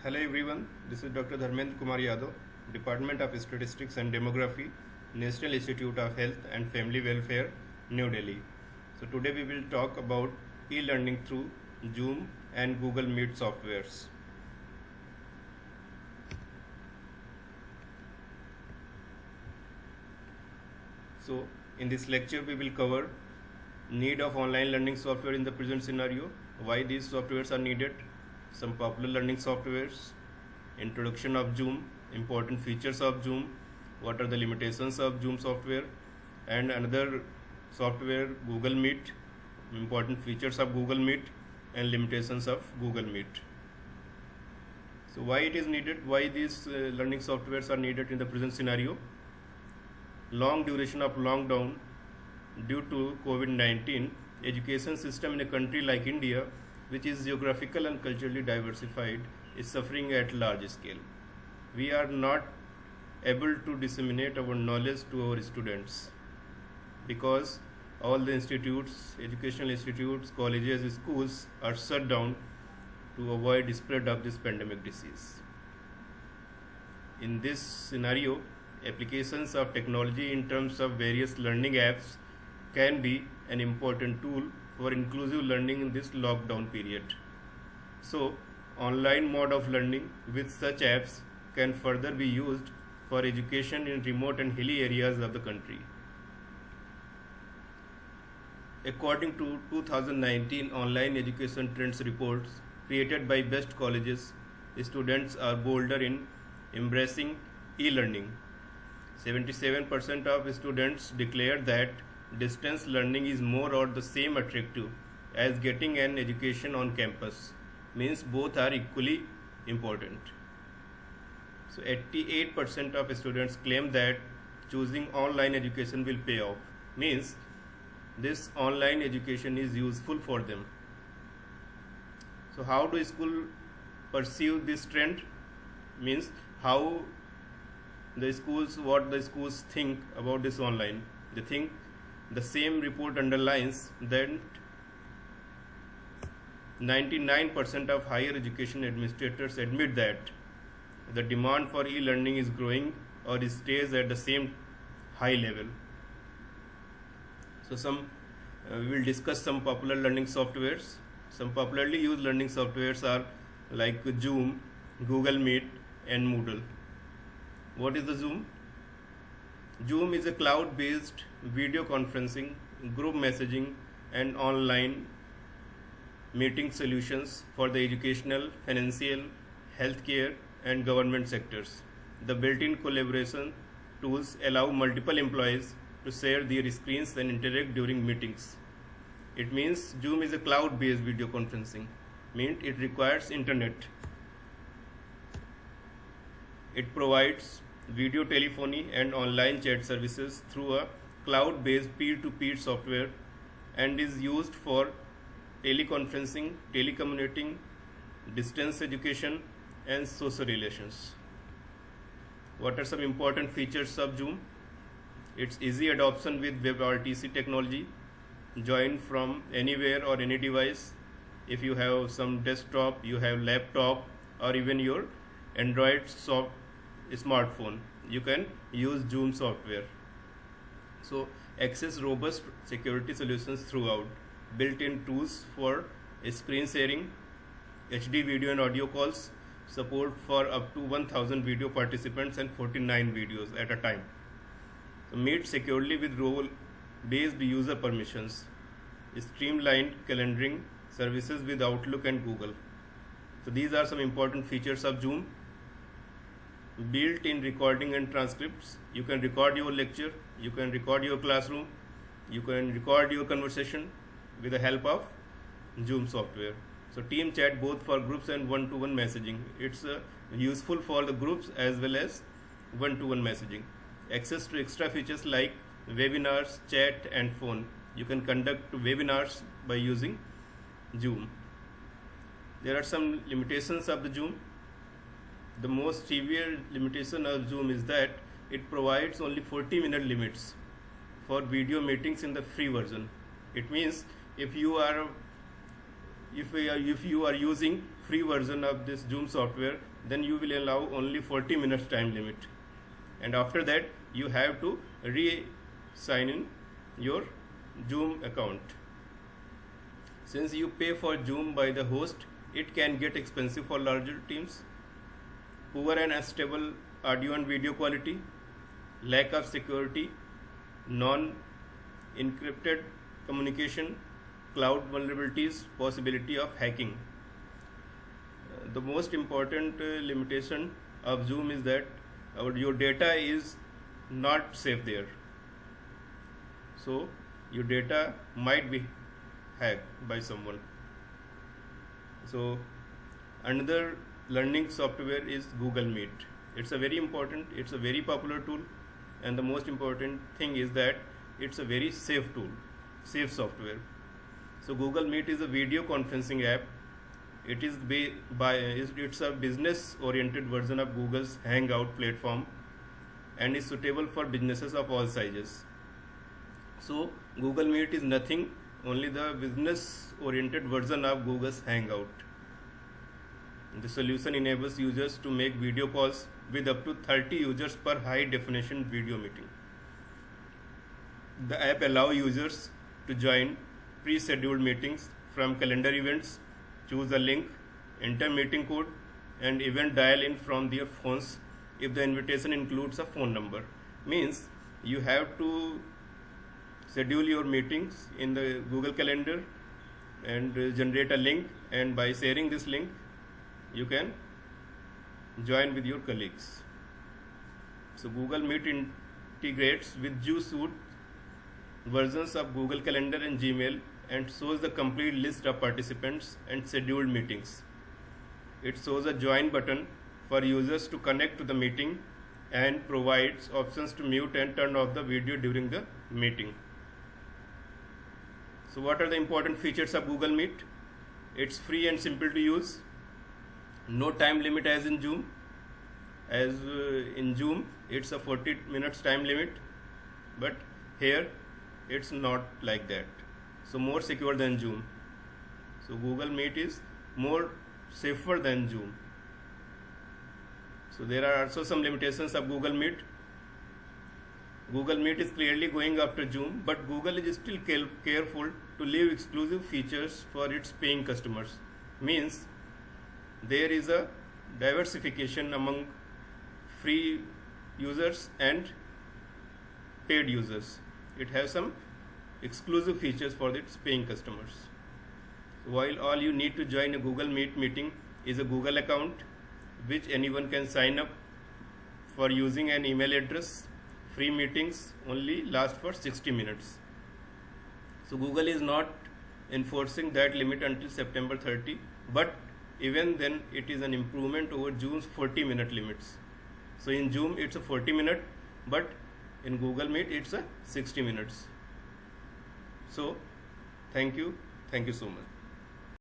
Hello everyone, this is Dr. Dharmendra Kumar Yadav, Department of Statistics and Demography, National Institute of Health and Family Welfare, New Delhi. So today we will talk about e-learning through Zoom and Google Meet softwares. So in this lecture we will cover need of online learning software in the present scenario, why these softwares are needed, some popular learning softwares, introduction of Zoom, important features of Zoom, what are the limitations of Zoom software, and another software Google Meet, important features of Google Meet and limitations of Google Meet. So why it is needed, why these learning softwares are needed in the present scenario? Long duration of lockdown due to COVID-19, education system in a country like India, which is geographical and culturally diversified, is suffering at large scale. We are not able to disseminate our knowledge to our students because all the institutes, educational institutes, colleges, schools are shut down to avoid the spread of this pandemic disease. In this scenario, applications of technology in terms of various learning apps can be an important tool for inclusive learning in this lockdown period. So, online mode of learning with such apps can further be used for education in remote and hilly areas of the country. According to 2019 Online Education Trends reports created by Best Colleges, students are bolder in embracing e-learning. 77% of students declared that distance learning is more or the same attractive as getting an education on campus, means both are equally important. So 88% of students claim that choosing online education will pay off, means this online education is useful for them. So how do school perceive this trend? Means how the schools, what the schools think about this online. They think the same report underlines that 99% of higher education administrators admit that the demand for e-learning is growing or stays at the same high level. So we will discuss some popular learning softwares. Some popularly used learning softwares are like Zoom, Google Meet and Moodle. What is the Zoom? Zoom is a cloud-based video conferencing, group messaging and online meeting solutions for the educational, financial, healthcare and government sectors. The built-in collaboration tools allow multiple employees to share their screens and interact during meetings. It means Zoom is a cloud-based video conferencing, means it requires internet. It provides video telephony and online chat services through a cloud-based peer-to-peer software and is used for teleconferencing, telecommuting, distance education and social relations. What are some important features of Zoom? It's easy adoption with WebRTC technology, join from anywhere or any device. If you have some desktop, you have laptop or even your Android smartphone, you can use Zoom software. So access robust security solutions throughout, built-in tools for screen sharing, HD video and audio calls, support for up to 1000 video participants and 49 videos at a time. So meet securely with role-based user permissions, streamlined calendaring services with Outlook and Google. So these are some important features of Zoom. Built-in recording and transcripts. You can record your lecture, you can record your classroom, you can record your conversation with the help of Zoom software. So team chat both for groups and one-to-one messaging. It's useful for the groups as well as one-to-one messaging. Access to extra features like webinars, chat and phone. You can conduct webinars by using Zoom. There are some limitations of the Zoom. The most severe limitation of Zoom is that it provides only 40-minute limits for video meetings in the free version. It means if you are using free version of this Zoom software, then you will allow only 40 minutes time limit, and after that you have to re-sign in your Zoom account. Since you pay for Zoom by the host, it can get expensive for larger teams. Poor and unstable audio and video quality, lack of security, non-encrypted communication, cloud vulnerabilities, possibility of hacking. The most important limitation of Zoom is that your data is not safe there. So your data might be hacked by someone. So another learning software is Google Meet. It's a very important, it's a very popular tool, and the most important thing is that it's a very safe tool, safe software. So Google Meet is a video conferencing app. It's a business-oriented version of Google's Hangout platform and is suitable for businesses of all sizes. So Google Meet is nothing, only the business-oriented version of Google's Hangout. The solution enables users to make video calls with up to 30 users per high-definition video meeting. The app allows users to join pre-scheduled meetings from calendar events, choose a link, enter meeting code, and even dial in from their phones if the invitation includes a phone number. Means you have to schedule your meetings in the Google Calendar and generate a link, and by sharing this link you can join with your colleagues. So Google Meet integrates with G Suite versions of Google Calendar and Gmail and shows the complete list of participants and scheduled meetings. It shows a join button for users to connect to the meeting and provides options to mute and turn off the video during the meeting. So what are the important features of Google Meet? It's free and simple to use. No time limit as in Zoom. In Zoom, it's a 40 minutes time limit, but here it's not like that. So more secure than Zoom. So Google Meet is more safer than Zoom. So there are also some limitations of Google Meet. Google Meet is clearly going after Zoom, but Google is still careful to leave exclusive features for its paying customers. Means there is a diversification among free users and paid users. It has some exclusive features for its paying customers. While all you need to join a Google Meet meeting is a Google account, which anyone can sign up for using an email address. Free meetings only last for 60 minutes. So Google is not enforcing that limit until September 30, but even then it is an improvement over Zoom's 40-minute limits. So in Zoom it's a 40-minute, but in Google Meet it's a 60 minutes. So thank you so much.